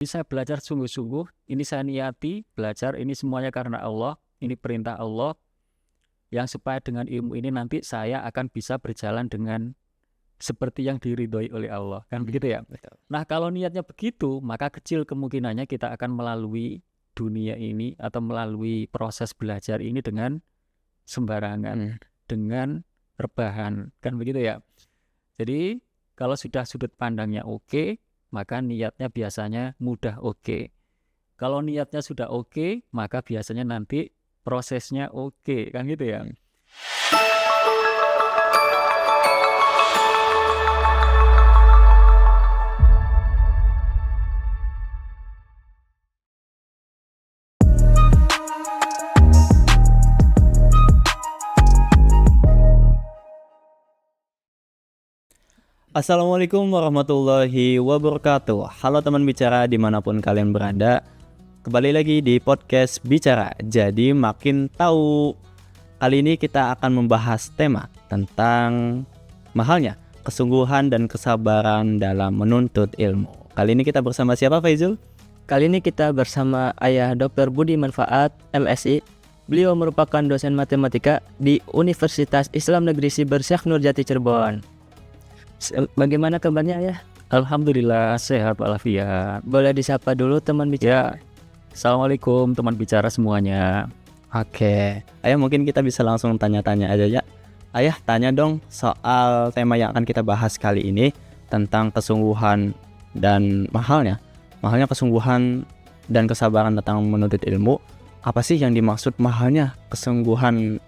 Saya belajar sungguh-sungguh, ini saya niati belajar, ini semuanya karena Allah, ini perintah Allah, yang supaya dengan ilmu ini nanti saya akan bisa berjalan dengan seperti yang diridhoi oleh Allah, kan begitu ya? Betul. Nah, kalau niatnya begitu, maka kecil kemungkinannya kita akan melalui dunia ini atau melalui proses belajar ini dengan sembarangan, dengan rebahan, kan begitu ya? Jadi, kalau sudah sudut pandangnya oke, maka niatnya biasanya mudah oke. Kalau niatnya sudah oke, maka biasanya nanti prosesnya oke, kan gitu ya. Assalamualaikum warahmatullahi wabarakatuh. Halo teman bicara dimanapun kalian berada. Kembali lagi di podcast Bicara, jadi makin tahu. Kali ini kita akan membahas tema tentang mahalnya kesungguhan dan kesabaran dalam menuntut ilmu. Kali ini kita bersama siapa, Faizul? Kali ini kita bersama Ayah Dr. Budi Manfaat, MSI. Beliau merupakan dosen matematika di Universitas Islam Negeri Siber Syekh Nurjati Cirebon. Bagaimana kabarnya, Ayah? Alhamdulillah sehat walafiat. Boleh disapa dulu teman bicara? Ya, Assalamualaikum teman bicara semuanya. Oke, Ayah mungkin kita bisa langsung tanya-tanya aja ya. Ayah tanya dong soal tema yang akan kita bahas kali ini tentang kesungguhan dan mahalnya kesungguhan dan kesabaran tentang menuntut ilmu. Apa sih yang dimaksud mahalnya kesungguhan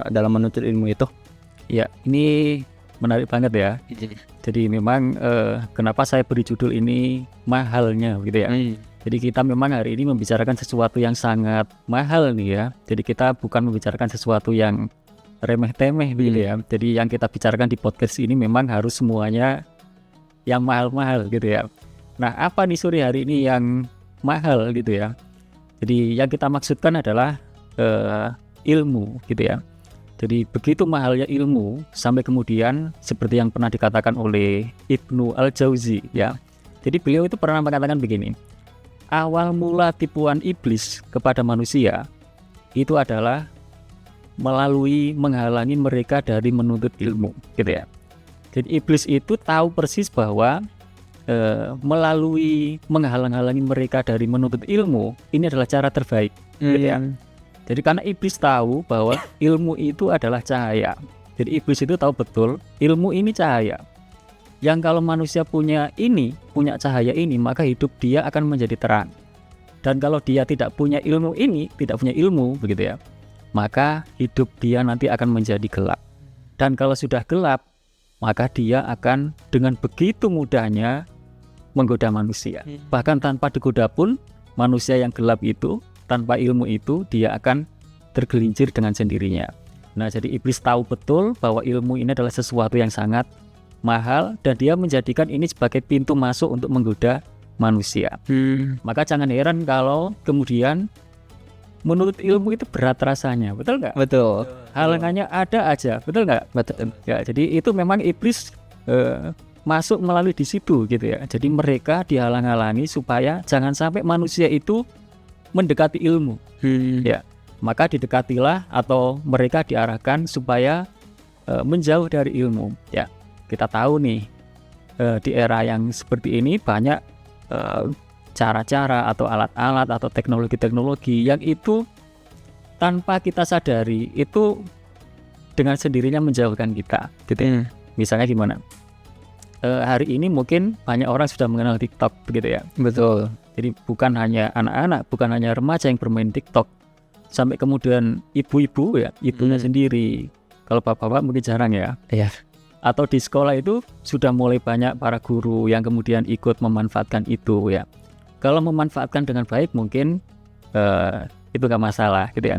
dalam menuntut ilmu itu? Ya, ini menarik banget ya. Jadi memang kenapa saya beri judul ini mahalnya gitu ya. Jadi kita memang hari ini membicarakan sesuatu yang sangat mahal nih ya. Jadi kita bukan membicarakan sesuatu yang remeh-temeh gitu ya. Jadi yang kita bicarakan di podcast ini memang harus semuanya yang mahal-mahal gitu ya. Nah, apa nih sore hari ini yang mahal gitu ya. Jadi yang kita maksudkan adalah ilmu gitu ya. Jadi begitu mahalnya ilmu sampai kemudian seperti yang pernah dikatakan oleh Ibnu Al-Jauzi ya. Jadi beliau itu pernah mengatakan begini. Awal mula tipuan iblis kepada manusia itu adalah melalui menghalangi mereka dari menuntut ilmu gitu ya. Jadi iblis itu tahu persis bahwa melalui menghalang-halangi mereka dari menuntut ilmu ini adalah cara terbaik gitu ya. Jadi karena iblis tahu bahwa ilmu itu adalah cahaya. Jadi iblis itu tahu betul ilmu ini cahaya. Yang kalau manusia punya cahaya ini, maka hidup dia akan menjadi terang. Dan kalau dia tidak punya ilmu ini, tidak punya ilmu begitu ya, maka hidup dia nanti akan menjadi gelap. Dan kalau sudah gelap, maka dia akan dengan begitu mudahnya menggoda manusia. Bahkan tanpa digoda pun, manusia yang gelap itu tanpa ilmu itu dia akan tergelincir dengan sendirinya. Nah, jadi iblis tahu betul bahwa ilmu ini adalah sesuatu yang sangat mahal dan dia menjadikan ini sebagai pintu masuk untuk menggoda manusia. Maka jangan heran kalau kemudian menuntut ilmu itu berat rasanya, betul nggak? Betul. Halangannya ada aja, betul nggak? Betul. Ya, jadi itu memang iblis masuk melalui di situ gitu ya. Jadi mereka dihalang-halangi supaya jangan sampai manusia itu mendekati ilmu. Ya, maka didekatilah atau mereka diarahkan supaya menjauh dari ilmu. Ya, kita tahu nih di era yang seperti ini banyak cara-cara atau alat-alat atau teknologi-teknologi yang itu tanpa kita sadari itu dengan sendirinya menjauhkan kita. Gitu. Misalnya gimana? Hari ini mungkin banyak orang sudah mengenal TikTok begitu ya. Betul. Jadi bukan hanya anak-anak, bukan hanya remaja yang bermain TikTok, sampai kemudian ibu-ibu ya, ibunya sendiri. Kalau bapak-bapak mungkin jarang ya. Iya. Atau di sekolah itu sudah mulai banyak para guru yang kemudian ikut memanfaatkan itu ya. Kalau memanfaatkan dengan baik mungkin itu nggak masalah gitu ya.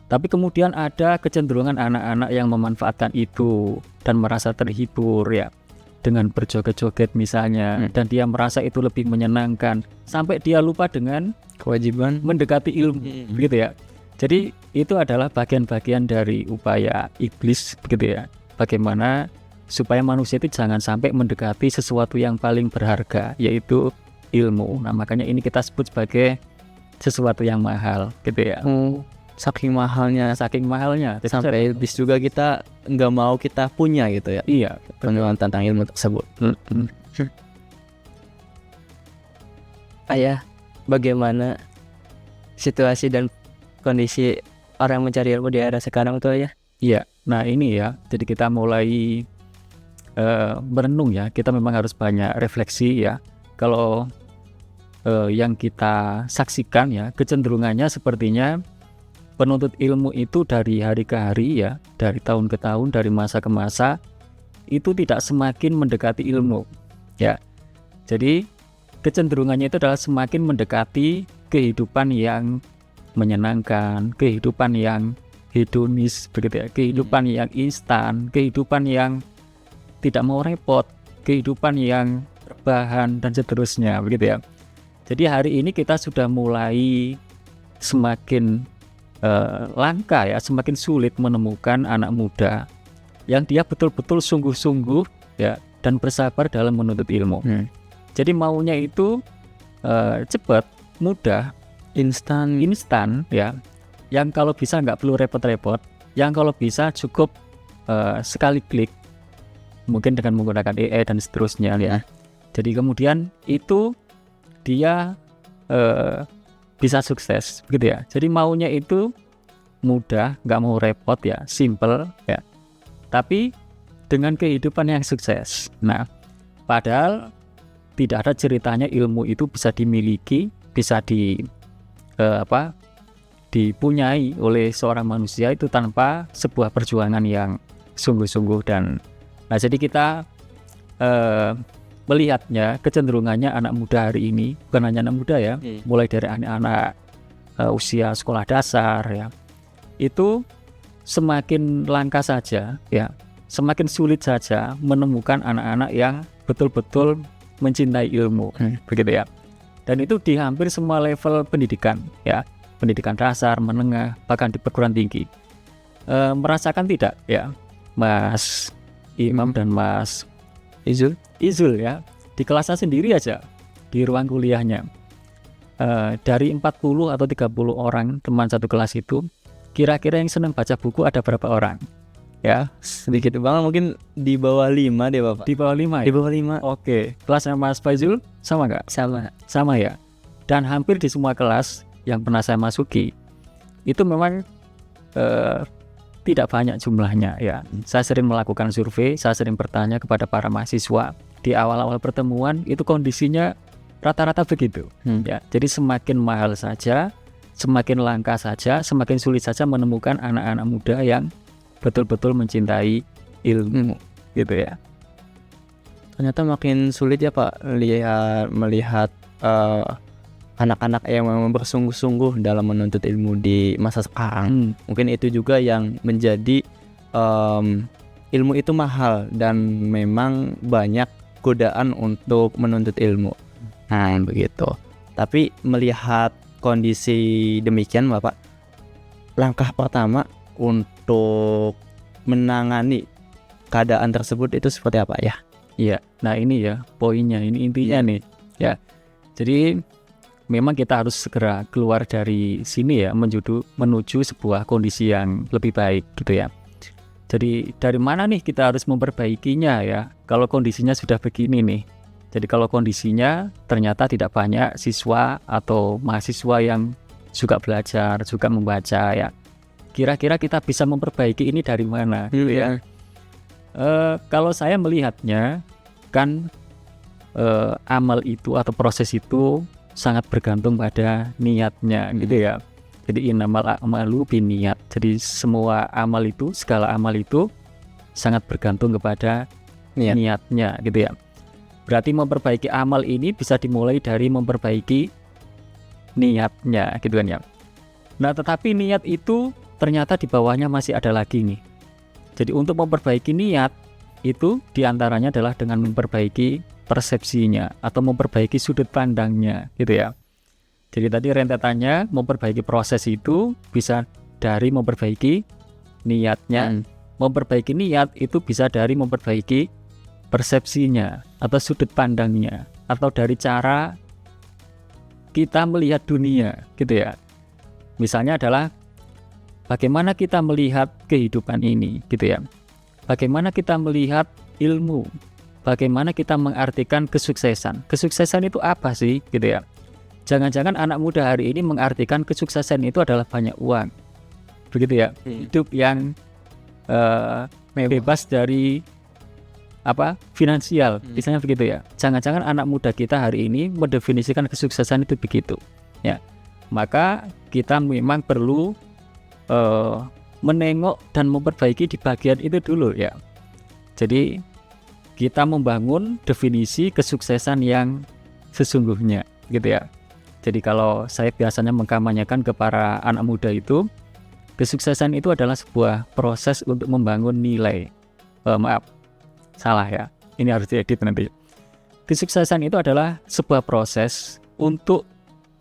Tapi kemudian ada kecenderungan anak-anak yang memanfaatkan itu dan merasa terhibur ya, dengan berjoget-joget misalnya, dan dia merasa itu lebih menyenangkan sampai dia lupa dengan Kewajiban mendekati ilmu begitu ya. Jadi itu adalah bagian-bagian dari upaya iblis begitu ya. Bagaimana supaya manusia itu jangan sampai mendekati sesuatu yang paling berharga, yaitu ilmu. Nah, makanya ini kita sebut sebagai sesuatu yang mahal gitu ya. Saking mahalnya, Saking mahalnya. Jadi sampai bis juga kita nggak mau kita punya gitu ya. iya, Pengetahuan tentang ilmu tersebut. Ayah, bagaimana situasi dan kondisi orang mencari ilmu di era sekarang tuh ya? Iya. Nah, ini ya. Jadi kita mulai merenung ya. Kita memang harus banyak refleksi ya. Kalau yang kita saksikan ya, kecenderungannya sepertinya penuntut ilmu itu dari hari ke hari ya, dari tahun ke tahun, dari masa ke masa, itu tidak semakin mendekati ilmu ya. Jadi kecenderungannya itu adalah semakin mendekati kehidupan yang menyenangkan, kehidupan yang hedonis begitu ya, kehidupan yang instan, kehidupan yang tidak mau repot, kehidupan yang berbahan dan seterusnya begitu ya. Jadi hari ini kita sudah mulai semakin langka ya, semakin sulit menemukan anak muda yang dia betul-betul sungguh-sungguh ya dan bersabar dalam menuntut ilmu. Jadi maunya itu cepat, mudah, instan ya. Yang kalau bisa nggak perlu repot-repot, yang kalau bisa cukup sekali klik, mungkin dengan menggunakan AI dan seterusnya ya. Jadi kemudian itu dia bisa sukses begitu ya. Jadi maunya itu mudah, nggak mau repot ya, simple ya. Tapi dengan kehidupan yang sukses. Nah, padahal tidak ada ceritanya ilmu itu bisa dimiliki, bisa dipunyai oleh seorang manusia itu tanpa sebuah perjuangan yang sungguh-sungguh. Dan nah, jadi kita melihatnya kecenderungannya anak muda hari ini, bukan hanya anak muda ya, mulai dari anak-anak usia sekolah dasar ya, itu semakin langka saja ya, semakin sulit saja menemukan anak-anak yang betul-betul mencintai ilmu begitu ya. Dan itu di hampir semua level pendidikan ya, pendidikan dasar, menengah, bahkan di perguruan tinggi. Merasakan tidak ya Mas Imam dan Mas Izul ya, di kelasnya sendiri aja, di ruang kuliahnya, dari 40 atau 30 orang teman satu kelas itu, kira-kira yang senang baca buku ada berapa orang? Ya, Sedikit banget, mungkin di bawah 5 deh Bapak. di bawah 5 Di ya? bawah 5. Oke, kelasnya Mas Faizul sama nggak? Sama ya. Dan hampir di semua kelas yang pernah saya masuki, itu memang tidak banyak jumlahnya ya. Saya sering melakukan survei, saya sering bertanya kepada para mahasiswa. Di awal-awal pertemuan itu kondisinya rata-rata begitu ya. Jadi semakin mahal saja, semakin langka saja, semakin sulit saja menemukan anak-anak muda yang betul-betul mencintai ilmu gitu ya. Ternyata makin sulit ya Pak melihat anak-anak yang memang bersungguh-sungguh dalam menuntut ilmu di masa sekarang. Mungkin itu juga yang menjadi ilmu itu mahal dan memang banyak godaan untuk menuntut ilmu. Nah begitu. Tapi melihat kondisi demikian Bapak, langkah pertama untuk menangani keadaan tersebut itu seperti apa ya? Iya, nah ini ya poinnya, ini intinya nih ya. Jadi memang kita harus segera keluar dari sini ya, menuju sebuah kondisi yang lebih baik gitu ya. Jadi dari mana nih kita harus memperbaikinya ya, kalau kondisinya sudah begini nih. Jadi kalau kondisinya ternyata tidak banyak siswa atau mahasiswa yang juga belajar, juga membaca ya, kira-kira kita bisa memperbaiki ini dari mana gitu ya. Kalau saya melihatnya kan amal itu atau proses itu sangat bergantung pada niatnya gitu ya. Jadi innamal a'malu binniyat. Jadi semua amal itu, segala amal itu sangat bergantung kepada niatnya gitu ya. Berarti memperbaiki amal ini bisa dimulai dari memperbaiki niatnya gitu kan ya. Nah, tetapi niat itu ternyata di bawahnya masih ada lagi nih. Jadi untuk memperbaiki niat itu diantaranya adalah dengan memperbaiki persepsinya atau memperbaiki sudut pandangnya gitu ya. Jadi tadi rentetannya memperbaiki proses itu bisa dari memperbaiki niatnya. Memperbaiki niat itu bisa dari memperbaiki persepsinya atau sudut pandangnya, atau dari cara kita melihat dunia gitu ya. Misalnya adalah bagaimana kita melihat kehidupan ini gitu ya. Bagaimana kita melihat ilmu. Bagaimana kita mengartikan kesuksesan. Kesuksesan itu apa sih gitu ya. Jangan-jangan anak muda hari ini mengartikan kesuksesan itu adalah banyak uang. Begitu ya. Hidup yang bebas dari finansial, misalnya begitu ya. Jangan-jangan anak muda kita hari ini mendefinisikan kesuksesan itu begitu ya. Maka kita memang perlu menengok dan memperbaiki di bagian itu dulu ya. Jadi kita membangun definisi kesuksesan yang sesungguhnya gitu ya. Jadi kalau saya biasanya mengkampanyekan ke para anak muda itu, kesuksesan itu adalah sebuah proses untuk membangun nilai. Salah ya, ini harus diedit nanti. Kesuksesan itu adalah sebuah proses untuk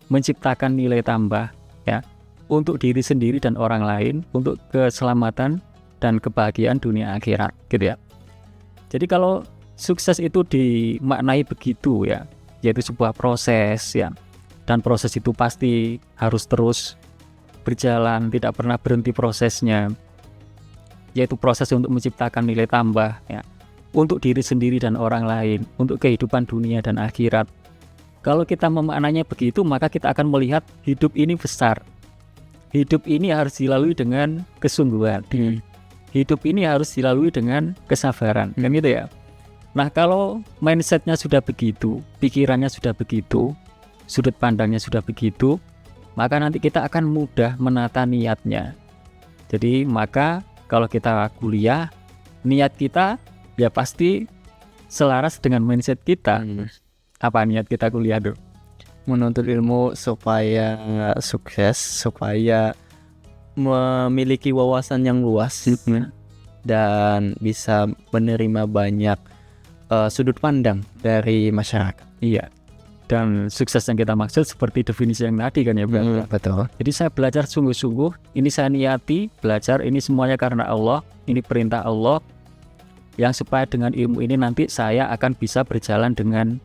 menciptakan nilai tambah ya, untuk diri sendiri dan orang lain, untuk keselamatan dan kebahagiaan dunia akhirat gitu ya. Jadi kalau sukses itu dimaknai begitu ya, yaitu sebuah proses ya, dan proses itu pasti harus terus berjalan, tidak pernah berhenti prosesnya, yaitu proses untuk menciptakan nilai tambah ya, untuk diri sendiri dan orang lain, untuk kehidupan dunia dan akhirat. Kalau kita memaknanya begitu, maka kita akan melihat hidup ini besar. Hidup ini harus dilalui dengan kesungguhan. Hidup ini harus dilalui dengan kesabaran, kan gitu ya. Nah, kalau mindsetnya sudah begitu, pikirannya sudah begitu, sudut pandangnya sudah begitu, maka nanti kita akan mudah menata niatnya. Jadi maka kalau kita kuliah, niat kita ya pasti selaras dengan mindset kita. Apa niat kita kuliah tuh? Menuntut ilmu supaya sukses, supaya memiliki wawasan yang luas dan bisa menerima banyak sudut pandang dari masyarakat. Iya. Dan sukses yang kita maksud seperti definisi yang tadi kan ya, Bang. Betul. Jadi saya belajar sungguh-sungguh, ini saya niati belajar ini semuanya karena Allah, ini perintah Allah, yang supaya dengan ilmu ini nanti saya akan bisa berjalan dengan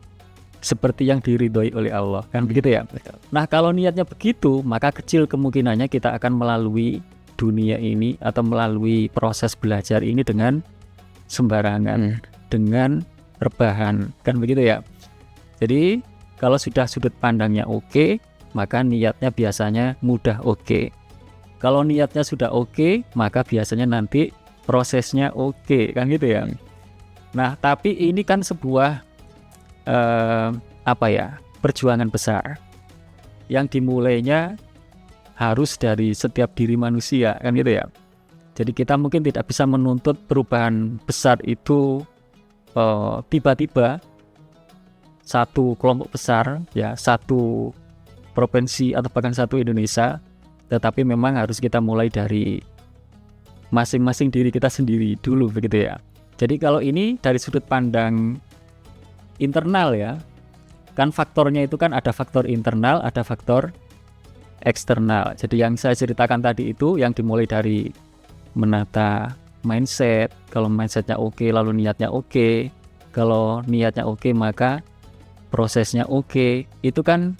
seperti yang diridhoi oleh Allah, kan begitu ya. Nah, kalau niatnya begitu, maka kecil kemungkinannya kita akan melalui dunia ini atau melalui proses belajar ini dengan sembarangan, dengan rebahan, kan begitu ya. Jadi kalau sudah sudut pandangnya oke, maka niatnya biasanya mudah oke. Kalau niatnya sudah oke, maka biasanya nanti prosesnya oke, kan gitu ya. Nah, tapi ini kan sebuah perjuangan besar yang dimulainya harus dari setiap diri manusia, kan gitu ya. Jadi kita mungkin tidak bisa menuntut perubahan besar itu tiba-tiba satu kelompok besar ya, satu provinsi atau bahkan satu Indonesia, tetapi memang harus kita mulai dari masing-masing diri kita sendiri dulu begitu ya. Jadi kalau ini dari sudut pandang internal ya, kan faktornya itu kan ada faktor internal, ada faktor eksternal. Jadi yang saya ceritakan tadi itu yang dimulai dari menata mindset. Kalau mindsetnya oke, lalu niatnya oke. Kalau niatnya oke, maka prosesnya oke. Itu kan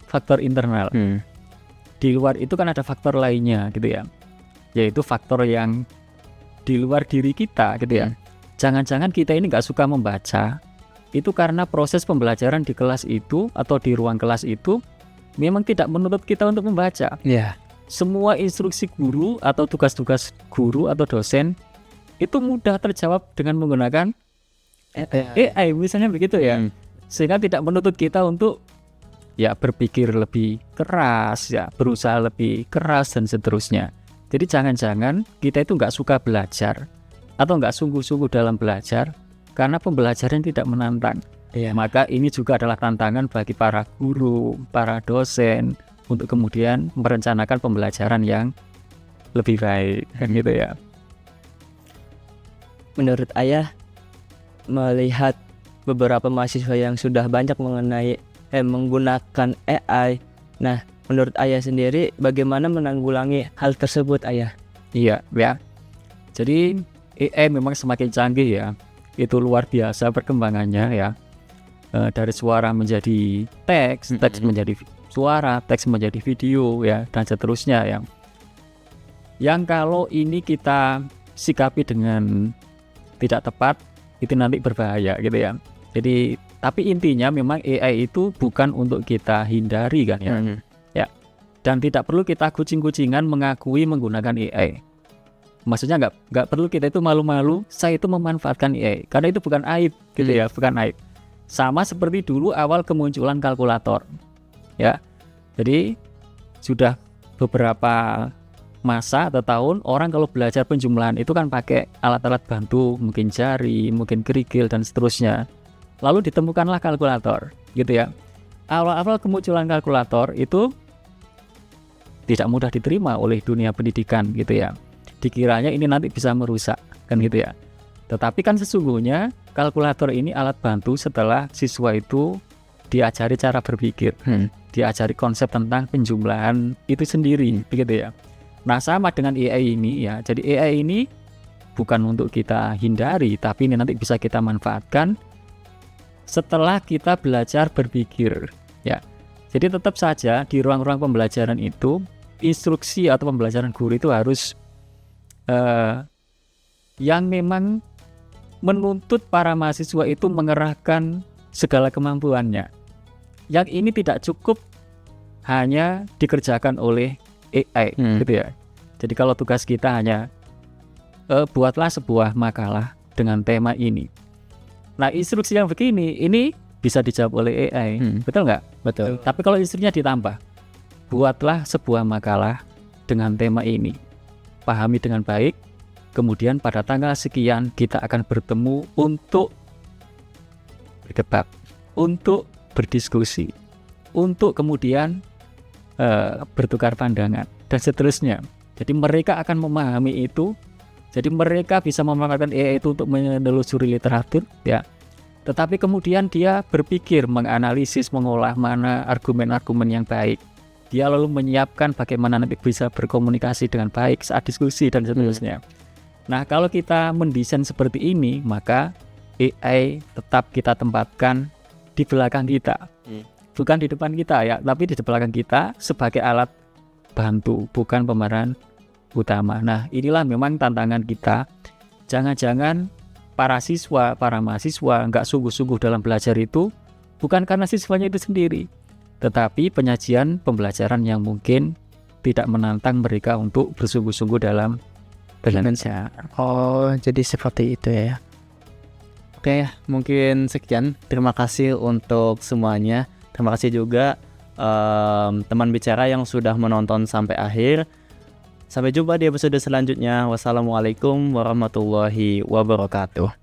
faktor internal. Di luar itu kan ada faktor lainnya gitu ya, yaitu faktor yang di luar diri kita gitu ya. Jangan-jangan kita ini nggak suka membaca, itu karena proses pembelajaran di kelas itu atau di ruang kelas itu memang tidak menuntut kita untuk membaca. Semua instruksi guru atau tugas-tugas guru atau dosen itu mudah terjawab dengan menggunakan AI misalnya begitu ya. Sehingga tidak menuntut kita untuk ya berpikir lebih keras ya, berusaha lebih keras dan seterusnya. Jadi jangan-jangan kita itu nggak suka belajar atau nggak sungguh-sungguh dalam belajar karena pembelajaran tidak menantang. Maka ini juga adalah tantangan bagi para guru, para dosen untuk kemudian merencanakan pembelajaran yang lebih baik, kan gitu ya. Menurut Ayah, melihat beberapa mahasiswa yang sudah banyak menggunakan AI, nah menurut Ayah sendiri bagaimana menanggulangi hal tersebut, Ayah? Iya ya. Jadi AI memang semakin canggih ya. Itu luar biasa perkembangannya ya. dari suara menjadi teks, teks menjadi suara, teks menjadi video ya, dan seterusnya yang kalau ini kita sikapi dengan tidak tepat itu nanti berbahaya gitu ya. Jadi tapi intinya memang AI itu bukan untuk kita hindari kan ya. Ya. Dan tidak perlu kita kucing-kucingan mengakui menggunakan AI. Maksudnya nggak perlu kita itu malu-malu saya itu memanfaatkan AI karena itu bukan aib gitu ya, bukan aib. Sama seperti dulu awal kemunculan kalkulator. Ya. Jadi sudah beberapa masa atau tahun orang kalau belajar penjumlahan itu kan pakai alat-alat bantu, mungkin jari, mungkin kerikil dan seterusnya. Lalu ditemukanlah kalkulator, gitu ya. Awal-awal kemunculan kalkulator itu tidak mudah diterima oleh dunia pendidikan, gitu ya. Dikiranya ini nanti bisa merusak, kan gitu ya. Tetapi kan sesungguhnya kalkulator ini alat bantu setelah siswa itu diajari cara berpikir, diajari konsep tentang penjumlahan itu sendiri, begitu ya. Nah sama dengan AI ini ya, jadi AI ini bukan untuk kita hindari, tapi ini nanti bisa kita manfaatkan setelah kita belajar berpikir ya. Jadi tetap saja di ruang-ruang pembelajaran itu instruksi atau pembelajaran guru itu harus yang memang menuntut para mahasiswa itu mengerahkan segala kemampuannya. Yang ini tidak cukup hanya dikerjakan oleh AI gitu ya. Jadi kalau tugas kita hanya buatlah sebuah makalah dengan tema ini. Nah instruksi yang begini ini bisa dijawab oleh AI, betul nggak? Betul. Tapi kalau instruksinya ditambah, buatlah sebuah makalah dengan tema ini, pahami dengan baik, kemudian pada tanggal sekian kita akan bertemu untuk berdebat, untuk berdiskusi, untuk kemudian bertukar pandangan dan seterusnya. Jadi mereka akan memahami itu. Jadi mereka bisa memanfaatkan AI itu untuk menelusuri literatur ya. Tetapi kemudian dia berpikir, menganalisis, mengolah mana argumen-argumen yang baik. Dia lalu menyiapkan bagaimana nanti bisa berkomunikasi dengan baik saat diskusi dan seterusnya. Nah, kalau kita mendesain seperti ini, maka AI tetap kita tempatkan di belakang kita. Bukan di depan kita ya, tapi di belakang kita sebagai alat bantu, bukan pemeran utama. Nah, inilah memang tantangan kita. Jangan-jangan para mahasiswa nggak sungguh-sungguh dalam belajar itu bukan karena siswanya itu sendiri, tetapi penyajian pembelajaran yang mungkin tidak menantang mereka untuk bersungguh-sungguh dalam belajar. Oh, jadi seperti itu ya. Oke, mungkin sekian. Terima kasih untuk semuanya. Terima kasih juga teman bicara yang sudah menonton sampai akhir. Sampai jumpa di episode selanjutnya. Wassalamualaikum warahmatullahi wabarakatuh.